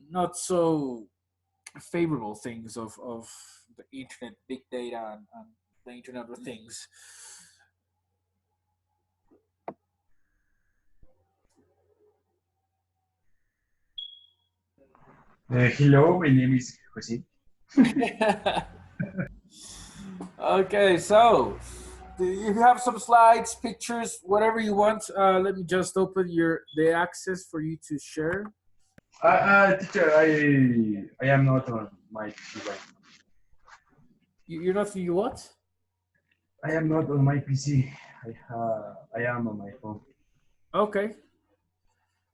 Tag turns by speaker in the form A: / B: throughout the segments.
A: not so favorable things of the internet, big data, and the Internet of Things.
B: Hello, my name is Jose.
A: Okay, so you have some slides, pictures, whatever you want. Let me just open your the access for you to share.
B: Teacher, I am not on my PC right now.
A: You're not you what?
B: I am not on my PC. I am on my phone.
A: Okay.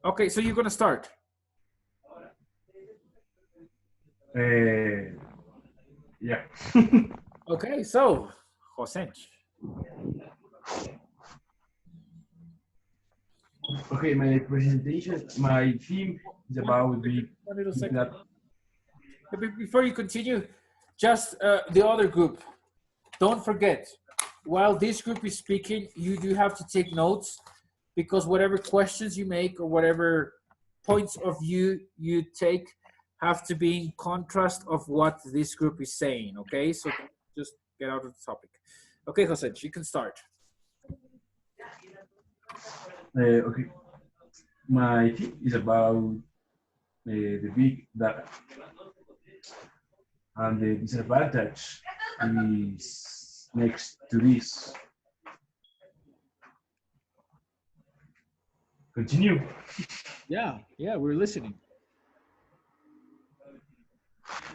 A: Okay, so you're gonna start.
B: Uh, yeah.
A: Okay, so Jose.
B: Okay, my presentation, my theme is
A: One
B: about
A: one little
B: big
A: second.
B: data.
A: Before you continue, just the other group. Don't forget, while this group is speaking, you do have to take notes because whatever questions you make or whatever points of view you take have to be in contrast of what this group is saying. Okay, so just get out of the topic. Okay, Jose, you can start.
B: Okay, my theme is about the big data, and the disadvantage is next to this. Continue.
A: Yeah, we're listening.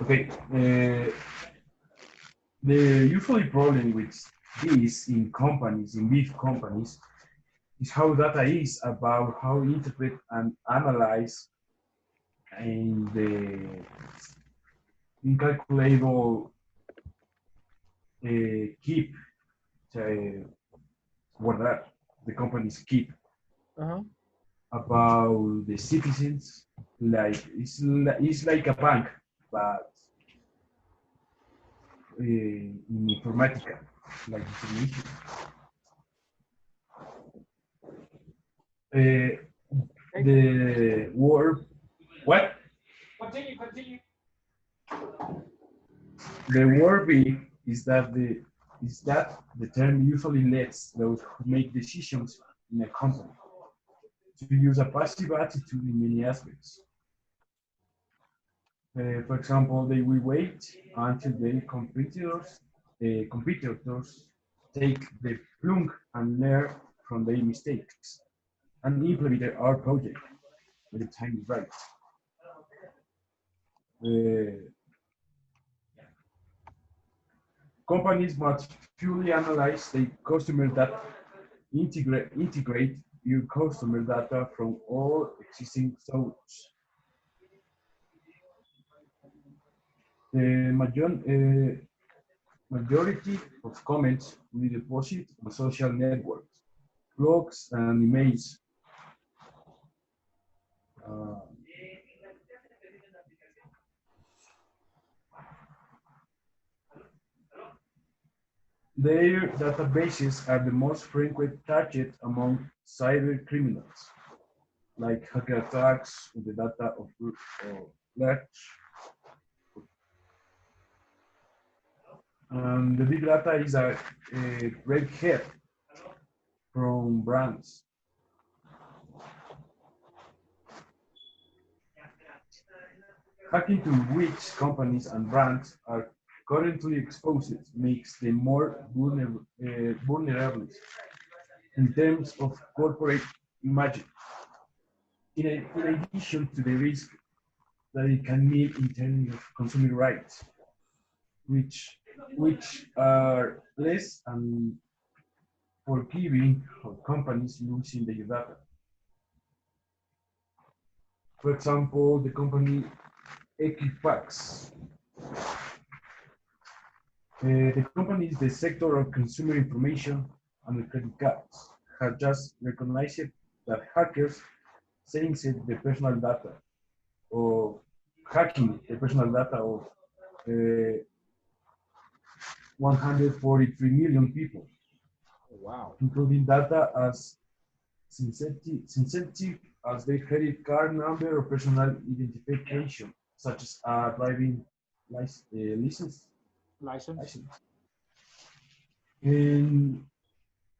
B: Okay. The usually problem with this in companies, in big companies, is how data is about how interpret and analyze and the incalculable keep what that the companies keep
A: Uh-huh.
B: about the citizens. Like it's like a bank, but in informatica, like information. Uh, the word what
A: Continue.
B: the worry is that the term usually lets those who make decisions in a company to use a passive attitude in many aspects. For example, they will wait until their competitors take the plunge and learn from their mistakes and implement our project when the time is right. Uh, Companies must fully analyze the customer data, integrate your customer data from all existing sources. The majority of comments we deposit on social networks, blogs, and emails. Uh, their databases are the most frequent target among cyber criminals, like hacker attacks on the data of large. The big data is a red hat from brands. Hacking to which companies and brands are currently exposed makes them more vulnerable in terms of corporate image. In addition to the risk that it can mean in terms of consumer rights, which are less and forgiving of companies losing their data. For example, the company Equifax. The company is the sector of consumer information and credit cards has just recognized that hackers censored the personal data or hacking the personal data of uh, 143 million people,
A: Wow.
B: including data as sensitive as the credit card number or personal identification, such as a driving license.
A: License.
B: And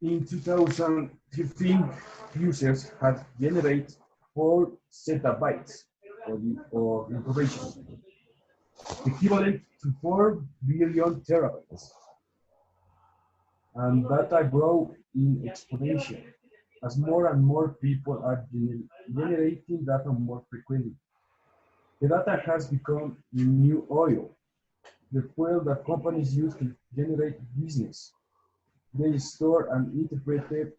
B: in 2015, users had generated 4 zettabytes of information, equivalent to 4 billion terabytes. And data grow in exponential as more and more people are generating data more frequently. The data has become the new oil, the fuel that companies use to generate business. They store and interpreted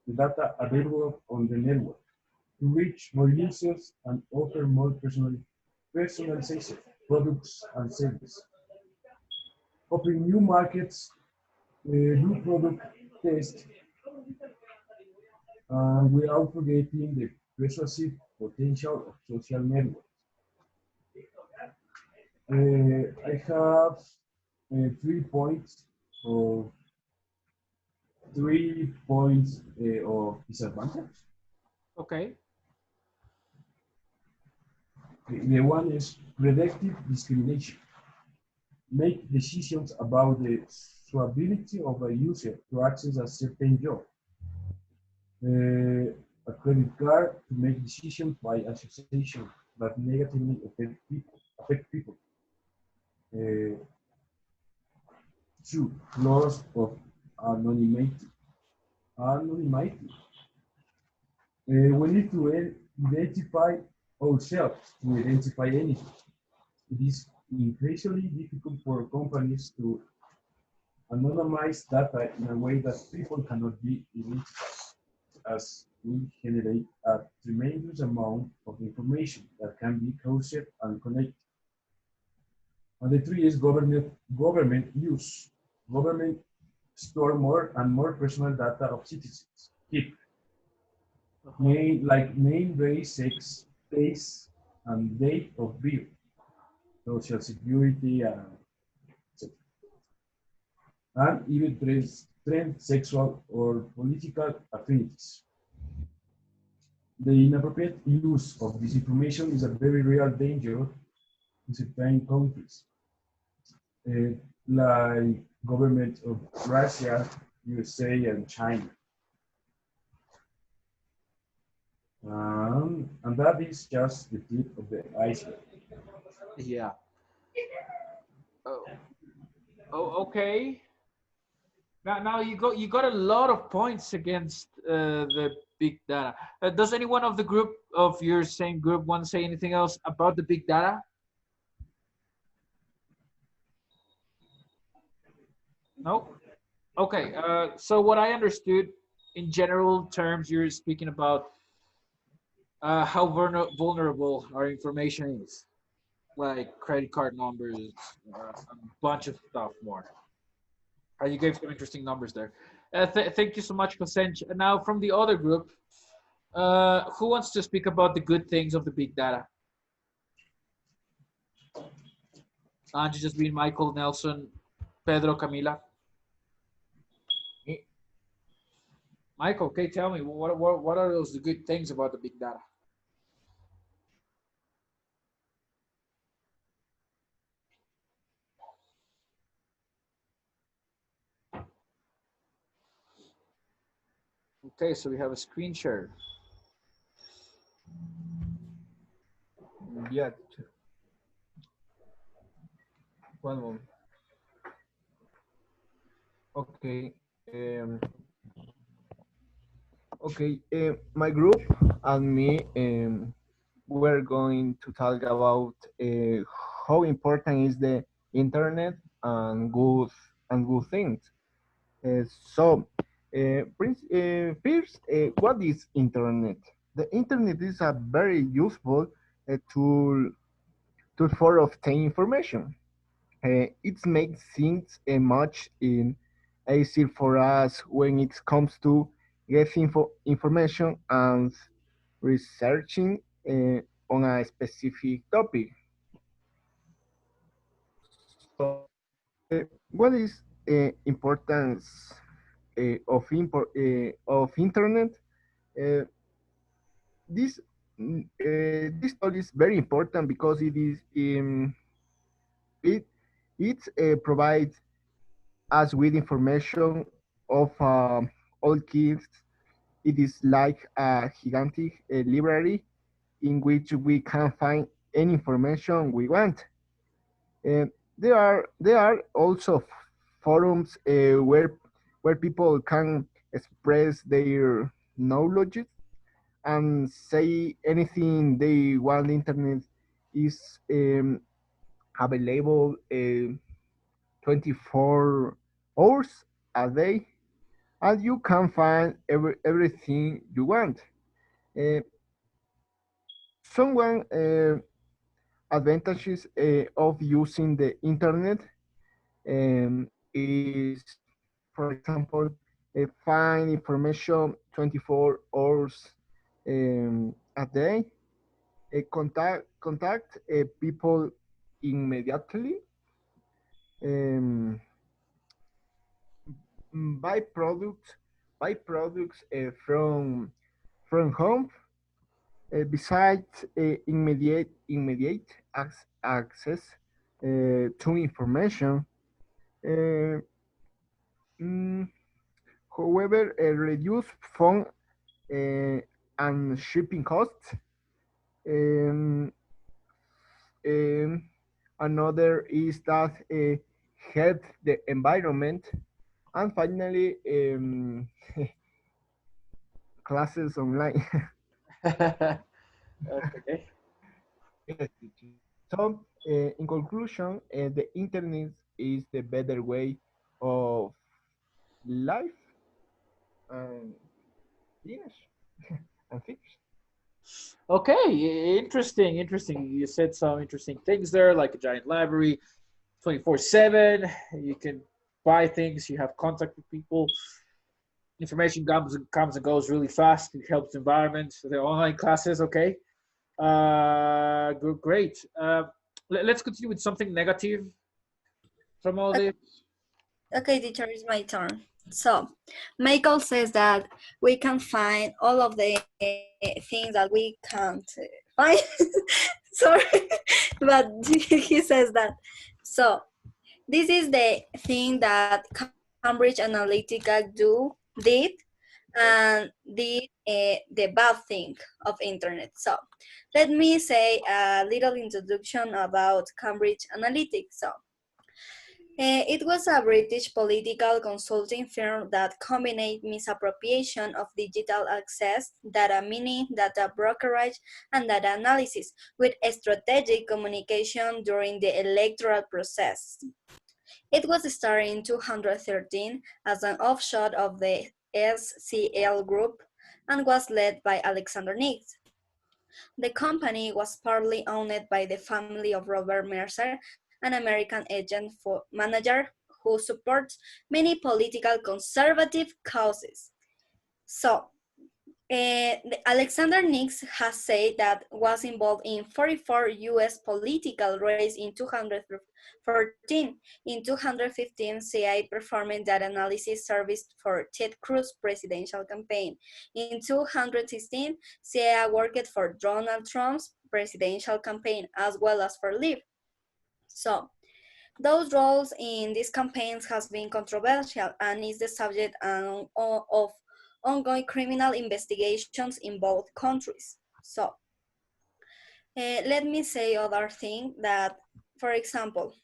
B: the data available on the network to reach more users and offer more personalized products and services. Opening new markets, new product tests, without forgetting the persuasive potential of social networks. I have 3 points of 3 points of disadvantage.
A: Okay.
B: The one is predictive discrimination. Make decisions about the suitability of a user to access a certain job. A credit card to make decisions by association that negatively affect people. Uh, Two, loss of anonymity. Anonymity. We need to identify ourselves to identify anything. It is increasingly difficult for companies to anonymize data in a way that people cannot be identified, as we generate a tremendous amount of information that can be closed and connected. And the three is government use. Government store more and more personal data of citizens. Keep name, race, sex, place, and date of birth, social security, and even trend, sexual or political affinities. The inappropriate use of this information is a very real danger in certain countries, uh, like government of Russia, USA, and China. And that is just the tip of the iceberg.
A: Yeah. Oh. Oh, okay. Now you got a lot of points against the big data. Does anyone of the group of your same group want to say anything else about the big data? No. Okay. So what I understood, in general terms, you're speaking about how vulnerable our information is, like credit card numbers, a bunch of stuff more. You gave some interesting numbers there. Thank you so much, Kosench. Now, from the other group, who wants to speak about the good things of the big data? Angie, just being Michael, Nelson, Pedro, Camila. Michael, okay, tell me, what are those good things about the big data? Okay, so we have a screen share.
C: Yeah. One moment. Okay. Okay. My group and me we're going to talk about how important is the internet and good things. So, first, what is internet? The internet is a very useful tool for obtain information. It makes things much easier for us when it comes to getting information and researching on a specific topic. So, what is importance of internet? Uh, this this tool is very important because it provides us with information of all kids. It is like a gigantic library in which we can find any information we want. Uh, there are also forums where people can express their knowledge and say anything they want. The internet is available 24 hours a day, and you can find everything you want. Uh, someone advantages of using the internet is, for example, find information 24 hours a day, contact people immediately, um, buy products from home. Besides immediate access to information, uh, mm, however, reduce phone uh, and shipping costs. Um, um, Another is that help the environment, and finally, classes online.
A: Okay.
C: Yes, so, in conclusion, the internet is the better way of life. And yes, and fix.
A: Okay, interesting, interesting. You said some interesting things there, like a giant library, 24/7. You can buy things, you have contact with people. Information comes and goes really fast. It helps the environment. The online classes, okay. Great. Let's continue with something negative from all
D: Okay,
A: this.
D: okay, teacher, it's my turn. So, Michael says that we can find all of the things that we can't find. Sorry, but he says that. So, this is the thing that Cambridge Analytica did, and the bad thing of internet. So, let me say a little introduction about Cambridge Analytica. So, it was a British political consulting firm that combined misappropriation of digital access, data mining, data brokerage, and data analysis with strategic communication during the electoral process. It was started in 2013 as an offshoot of the SCL Group and was led by Alexander Nix. The company was partly owned by the family of Robert Mercer, an American agent for manager who supports many political conservative causes. So, Alexander Nix has said that was involved in 44 U.S. political races in 214. In 215, CIA performing data analysis service for Ted Cruz presidential campaign. In 216, CIA worked for Donald Trump's presidential campaign as well as for Live. So, those roles in these campaigns has been controversial and is the subject of ongoing criminal investigations in both countries. So, let me say other thing that, for example,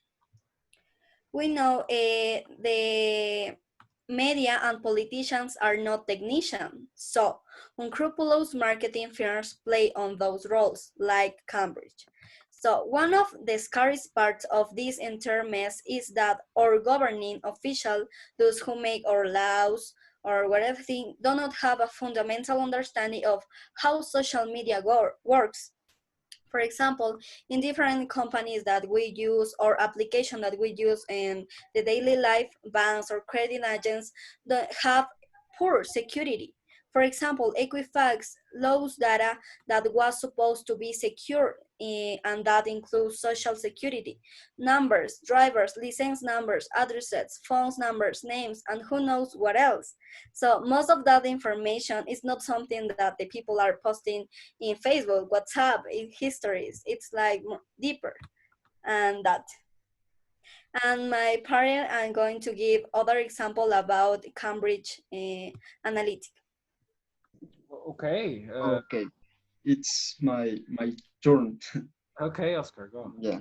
D: we know the media and politicians are not technicians, so unscrupulous marketing firms play on those roles, like Cambridge. So one of the scariest parts of this entire mess is that our governing officials, those who make our laws or whatever thing, do not have a fundamental understanding of how social media works. For example, in different companies that we use or application that we use in the daily life, banks or credit agents that have poor security. For example, Equifax lost data that was supposed to be secure and that includes social security, numbers, drivers, license numbers, addresses, phone numbers, names, and who knows what else. So most of that information is not something that the people are posting in Facebook, WhatsApp, in histories. It's like deeper and that. And my parent, I'm going to give other example about Cambridge Analytica.
A: Okay.
E: Okay, it's my turn.
A: Okay, Oscar, go.
E: Yeah.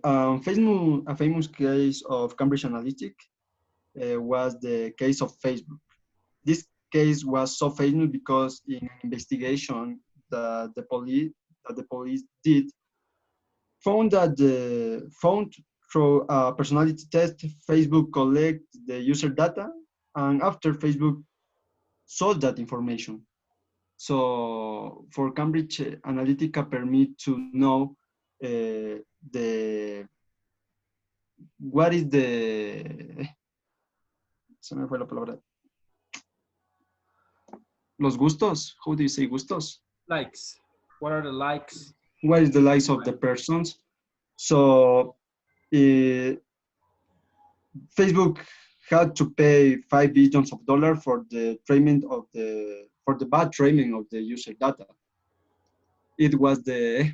E: A famous case of Cambridge Analytica was the case of Facebook. This case was so famous because in an investigation that the police did found through a personality test, Facebook collect the user data, and after Facebook sold that information. So for Cambridge Analytica permit to know the what is the se me fue la palabra, los gustos, how do you say gustos?
A: Likes. What are the likes?
E: What is the likes of the persons? So Facebook had to pay $5 billion for the bad treatment of the user data. It was the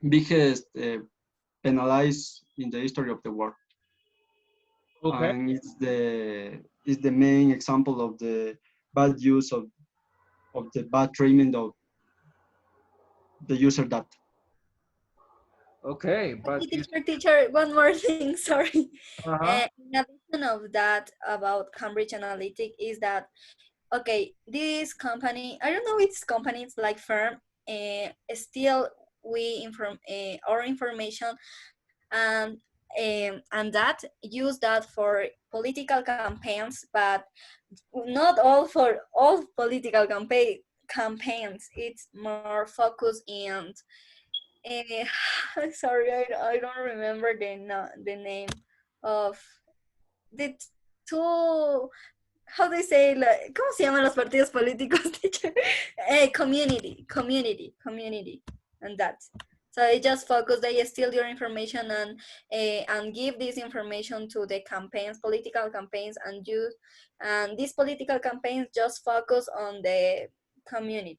E: biggest penalized in the history of the world.
A: Okay.
E: And it's the main example of the bad use of the bad treatment of the user data.
A: Okay, but
D: Teacher, one more thing, sorry.
A: uh-huh.
D: In addition of that about Cambridge Analytica is that, okay, this company, I don't know if it's company, it's like firm, still we our information and that use that for political campaigns, but not all for all political campaigns. It's more focused in sorry, I don't remember the name of the two. How do you say? Like, ¿cómo se llaman los partidos políticos? Teacher? Community, and that. So they just focus. They steal your information and give this information to the campaigns, political campaigns, and use. And these political campaigns just focus on the community.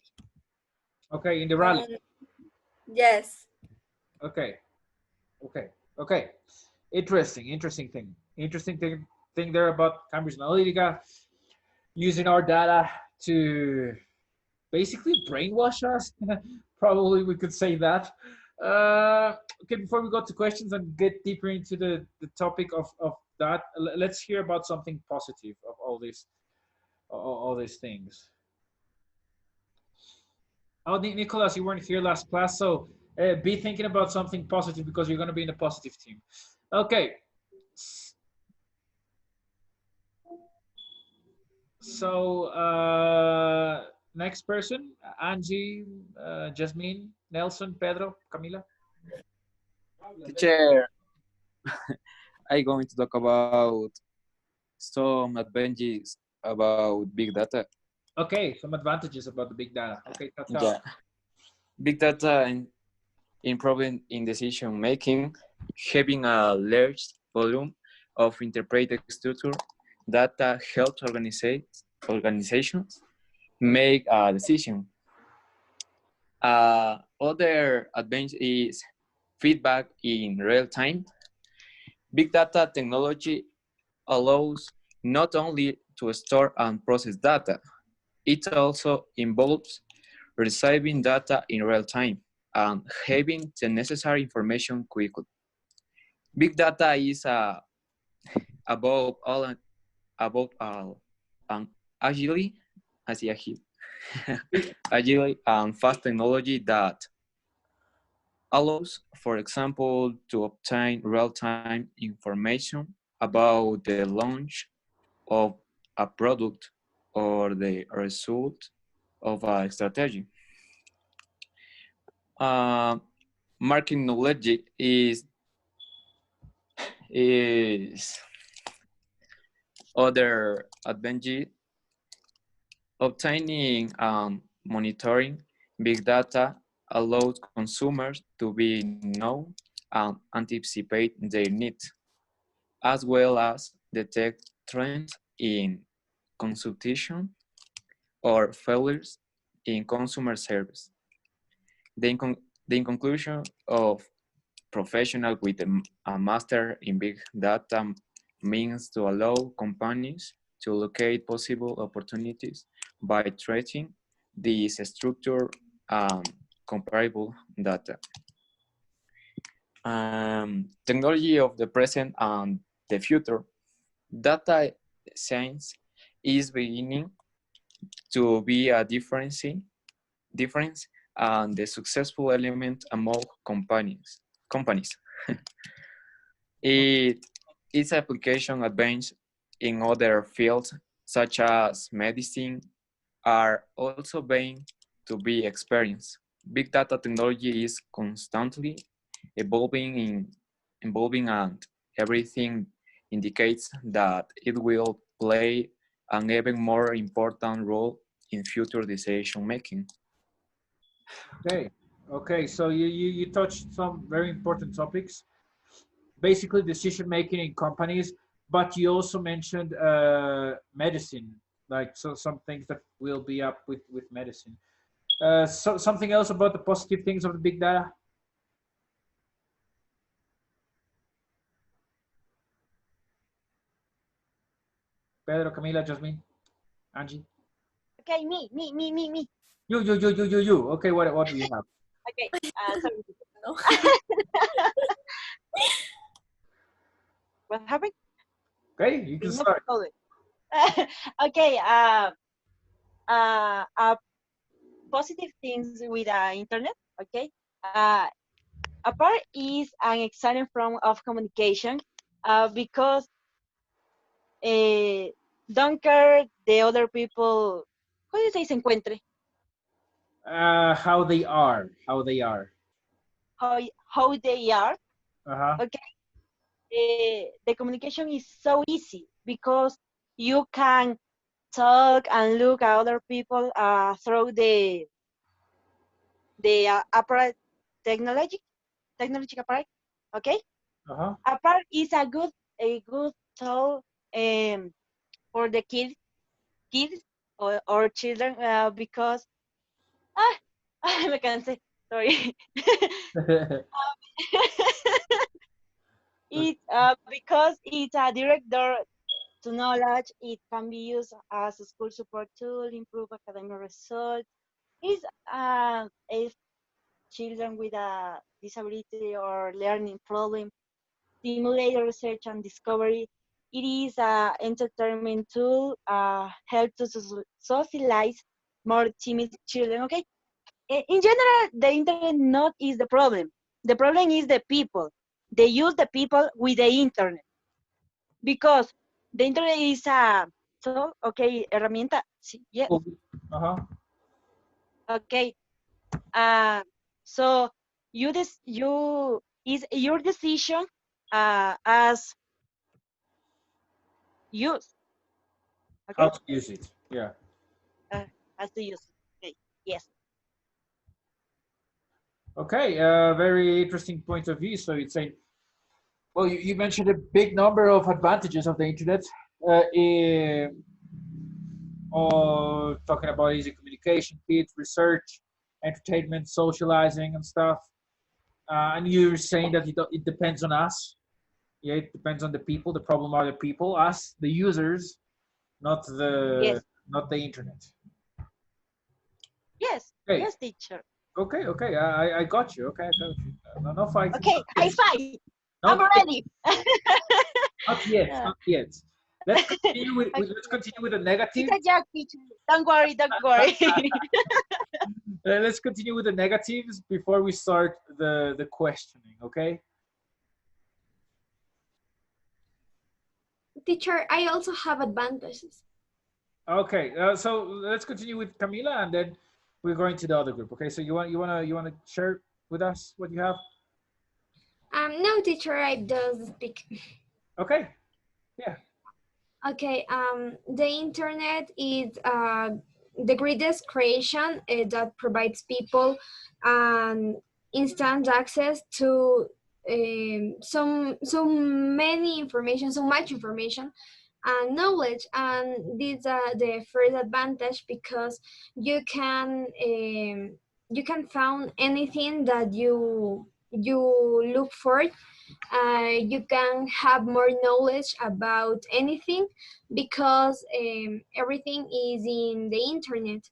A: Okay, in the rally.
D: Yes.
A: Okay. Interesting thing there about Cambridge Analytica using our data to basically brainwash us. Probably we could say that. Okay, before we go to questions and get deeper into the topic of that, let's hear about something positive of all these things. Oh, Nicholas, you weren't here last class, so be thinking about something positive because you're going to be in a positive team. Okay. So next person, Angie, Jasmine, Nelson, Pedro, Camila.
F: Teacher, I'm going to talk about some advantages about big data.
A: Okay, some advantages about the big data. Okay,
F: Yeah. Big data improving in decision making, having a large volume of interpreted structure data helps organizations make a decision. Other advantage is feedback in real time. Big data technology allows not only to store and process data, it also involves receiving data in real time and having the necessary information quickly. Big data is above all and agile and fast technology that allows, for example, to obtain real-time information about the launch of a product or the result of a strategy. Market knowledge is other advantage. Obtaining and monitoring Big data allows consumers to be know and anticipate their needs, as well as detect trends in consultation or failures in consumer service. The conclusion of professional with a master in big data means to allow companies to locate possible opportunities by tracing this structure and comparable data. Technology of the present and the future. Data science is beginning to be a difference and the successful element among companies. Its application advanced in other fields such as medicine are also being to be experienced. Big data technology is constantly evolving and everything indicates that it will play an even more important role in future decision making.
A: Okay. Okay. So you touched some very important topics, basically decision making in companies, but you also mentioned medicine, like so some things that will be up with medicine. So something else about the positive things of the big data. Pedro, Camila, Jasmine, Angie.
G: Okay, me.
A: You. Okay, what do you have?
G: Okay, sorry.
D: No.
G: What happened?
A: Okay, you can
G: Remove
A: start.
G: all it. Okay, positive things with internet. Okay, a part is an excellent form of communication because don't care the other people. How do you say se encuentre?
A: How they are. How they are.
G: How they are.
A: Uh-huh.
G: Okay, the communication is so easy because you can talk and look at other people through the apparat technology apparat. Okay,
A: Uh-huh.
G: apparat is a good tool for the kids or children because ah me cansé. Sorry. It because it's a direct door to knowledge. It can be used as a school support tool, improve academic results. It's if children with a disability or learning problem, stimulate research and discovery. It is a entertainment tool, help to socialize more timid children. Okay, in general, the internet not is the problem. The problem is the people. They use the people with the internet because the internet is a tool. Okay, herramienta. Sí, yeah.
A: Uh-huh.
G: Okay. Uh, so you is your decision as use.
A: How
G: Okay,
A: to use it. Yeah.
G: uh, as to use. Okay. Yes.
A: Okay, very interesting point of view. So you'd say, well, you mentioned a big number of advantages of the internet, or talking about easy communication, kids, research, entertainment, socializing, and stuff. And you're saying that it depends on us. Yeah, it depends on the people. The problem are the people, us, the users, not
G: Yes.
A: the internet.
G: Yes.
A: Okay,
G: Yes, teacher.
A: okay. I got you. Okay, I got you. No fighting.
G: Okay. High five. I'm
A: Not
G: ready.
A: Not yet.
G: Yeah.
A: Not yet. Let's continue with the negative.
G: It's a joke, teacher. Don't worry. Don't worry.
A: Let's continue with the negatives before we start the questioning. Okay.
H: Teacher, I also have advantages.
A: Okay. So let's continue with Camila, and then we're going to the other group. Okay. So you wanna share with us what you have?
H: No, teacher, I just speak.
A: Okay. Yeah.
H: Okay. The internet is the greatest creation that provides people instant access to so many information, so much information and knowledge. And this the first advantage because you can find anything that you look for. You can have more knowledge about anything because everything is in the internet.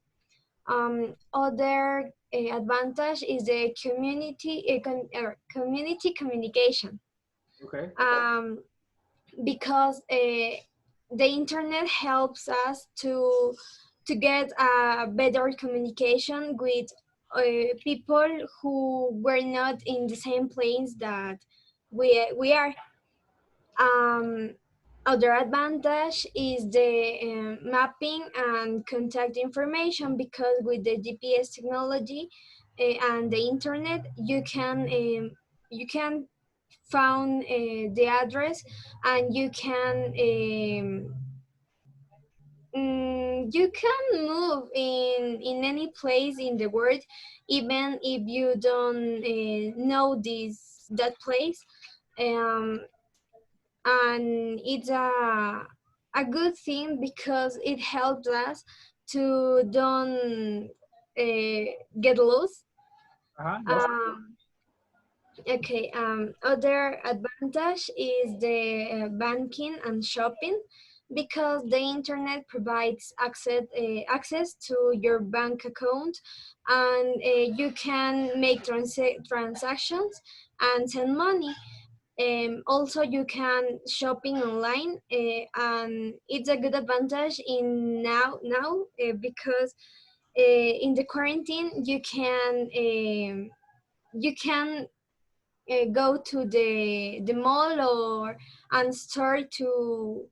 H: Other advantage is the community communication.
A: Okay.
H: Because the internet helps us to get a better communication with people who were not in the same place that we are. Um, Other advantage is the mapping and contact information because with the GPS technology and the internet, you can found the address and you can move in any place in the world even if you don't know that place. um, and it's a good thing because it helps us to don't get lost.
A: Yes.
H: um, Okay, other advantage is the banking and shopping because the internet provides access to your bank account and you can make transactions and send money. Also, you can shopping online and it's a good advantage in now because in the quarantine you can go to the mall or and store to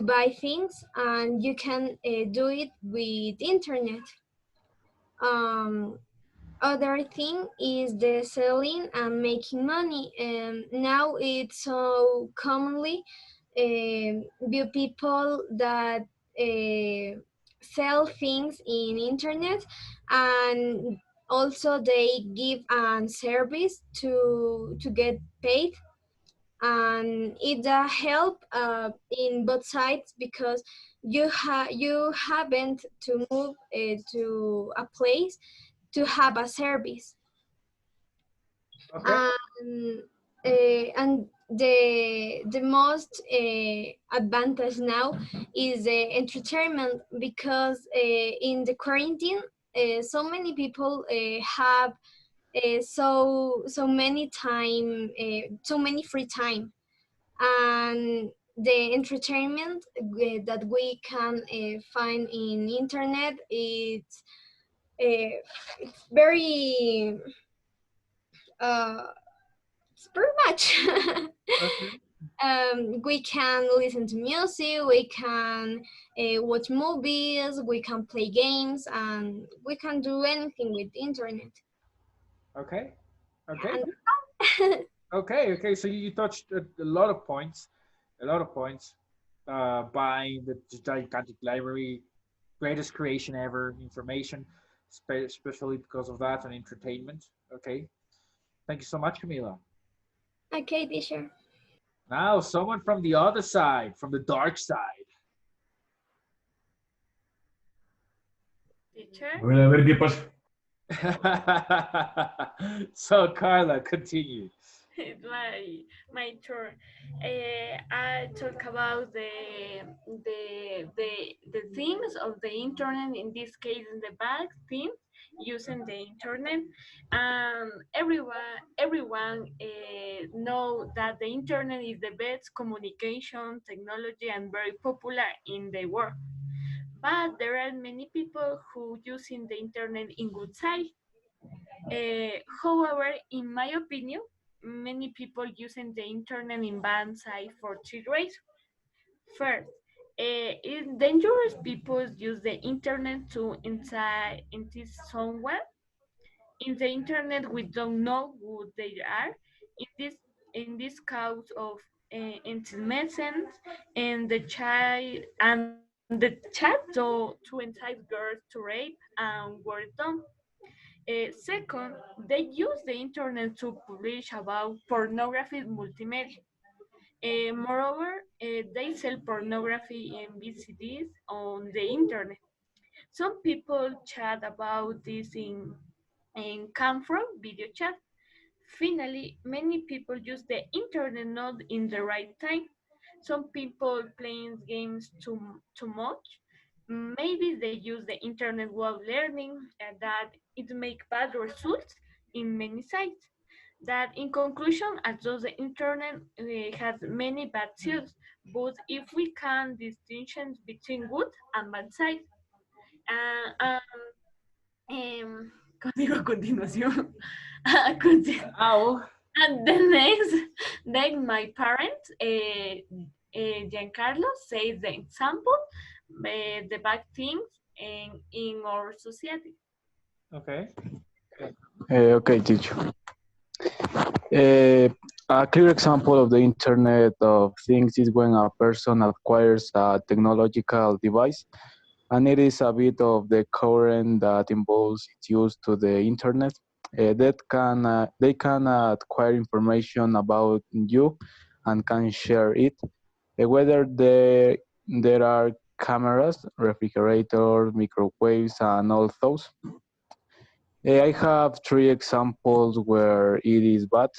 H: buy things and you can do it with internet. um, Other thing is the selling and making money, and now it's so commonly view people that sell things in internet, and also they give a service to get paid. And it help in both sides because you haven't to move to a place to have a service.
A: Okay.
H: And the most advantage now is the entertainment because in the quarantine so many people have so many time so many free time, and the entertainment that we can find in internet it's very uh, it's very much.
A: Okay.
H: We can listen to music, we can watch movies, we can play games, and we can do anything with the internet.
A: Okay. Okay.
H: And
A: Okay. Okay. So you touched a lot of points, a lot of points. Buying the gigantic library, greatest creation ever, information, especially because of that and entertainment. Okay. Thank you so much, Camila.
H: okay, teacher.
A: Now, someone from the other side, from the dark side.
I: Teacher,
B: A ver qué pasa.
A: So, Carla, continue.
I: it's my turn. I talk about the things of the internet. In this case, the bad things using the internet. Everyone know that the internet is the best communication technology and very popular in the world. But there are many people who using the internet in good side. However, in my opinion, many people using the internet in bad side for three reasons. First, it's dangerous people use the internet to inside someone. In the internet, we don't know who they are. In this cause of intimacy and the child and the chat to entice girls to rape and were done. Second, they use the internet to publish about pornography multimedia. Moreover, they sell pornography in VCDs on the internet. Some people chat about this in Camfro video chat. Finally, many people use the internet not in the right time. Some people playing games too much. Maybe they use the internet while learning that it make bad results in many sites. That in conclusion, although the internet has many bad sides, but if we can distinction between good and bad sides, uh, contigo a continuación.
A: Ow.
I: And the next, then my parents, Giancarlo, says the example, the bad things in our society.
A: Okay.
J: Okay, teacher. A clear example of the Internet of Things is when a person acquires a technological device, and it is a bit of the current that involves its use to the Internet. They can acquire information about you and can share it. Whether there are cameras, refrigerators, microwaves, and all those. I have three examples where it is bad.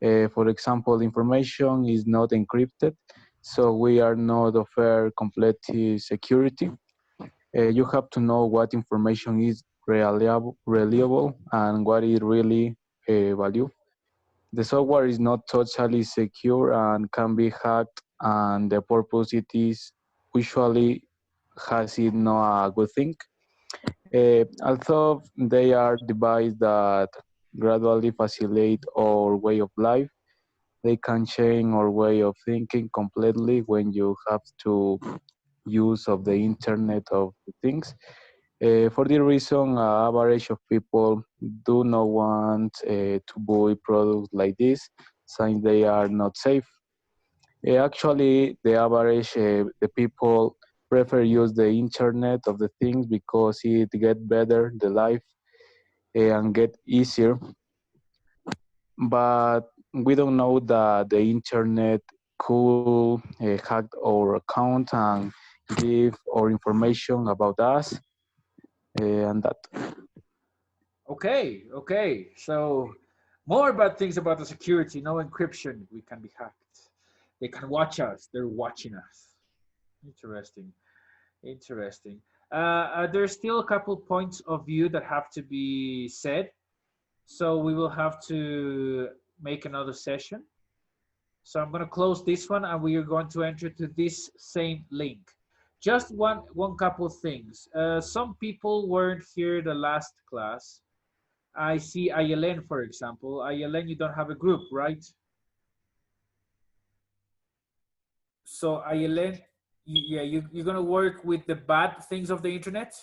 J: For example, information is not encrypted, so we are not offered complete security. You have to know what information is reliable and what is really value. The software is not totally secure and can be hacked, and the purpose it is usually has it not a good thing. Although they are devices that gradually facilitate our way of life, they can change our way of thinking completely when you have to use of the Internet of Things. For this reason, average of people do not want to buy products like this since they are not safe. Actually, the average the people prefer use the Internet of the Things because it get better the life and get easier. But we don't know that the Internet could hack our account and give our information about us and that.
A: Okay. So more bad things about the security. No encryption. We can be hacked. They can watch us. They're watching us. Interesting. There's still a couple points of view that have to be said. So we will have to make another session. So I'm going to close this one and we are going to enter to this same link. Just one couple things. Some people weren't here the last class. I see Ayelen, for example. Ayelen, you don't have a group, right? So Ayelen, you're going to work with the bad things of the internet.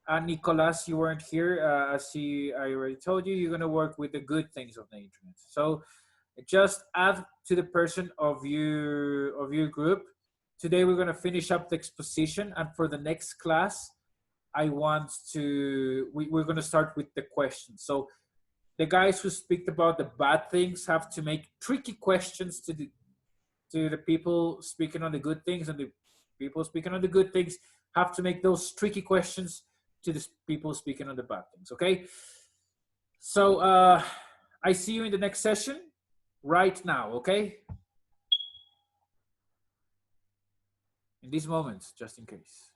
A: And Nicolas, you weren't here. I already told you, you're going to work with the good things of the internet. So just add to the person of your group. Today we're going to finish up the exposition, and for the next class, we're going to start with the questions. So the guys who speak about the bad things have to make tricky questions to the people speaking on the good things, and the people speaking on the good things have to make those tricky questions to the people speaking on the bad things, okay? So I see you in the next session right now, okay? In these moments, just in case.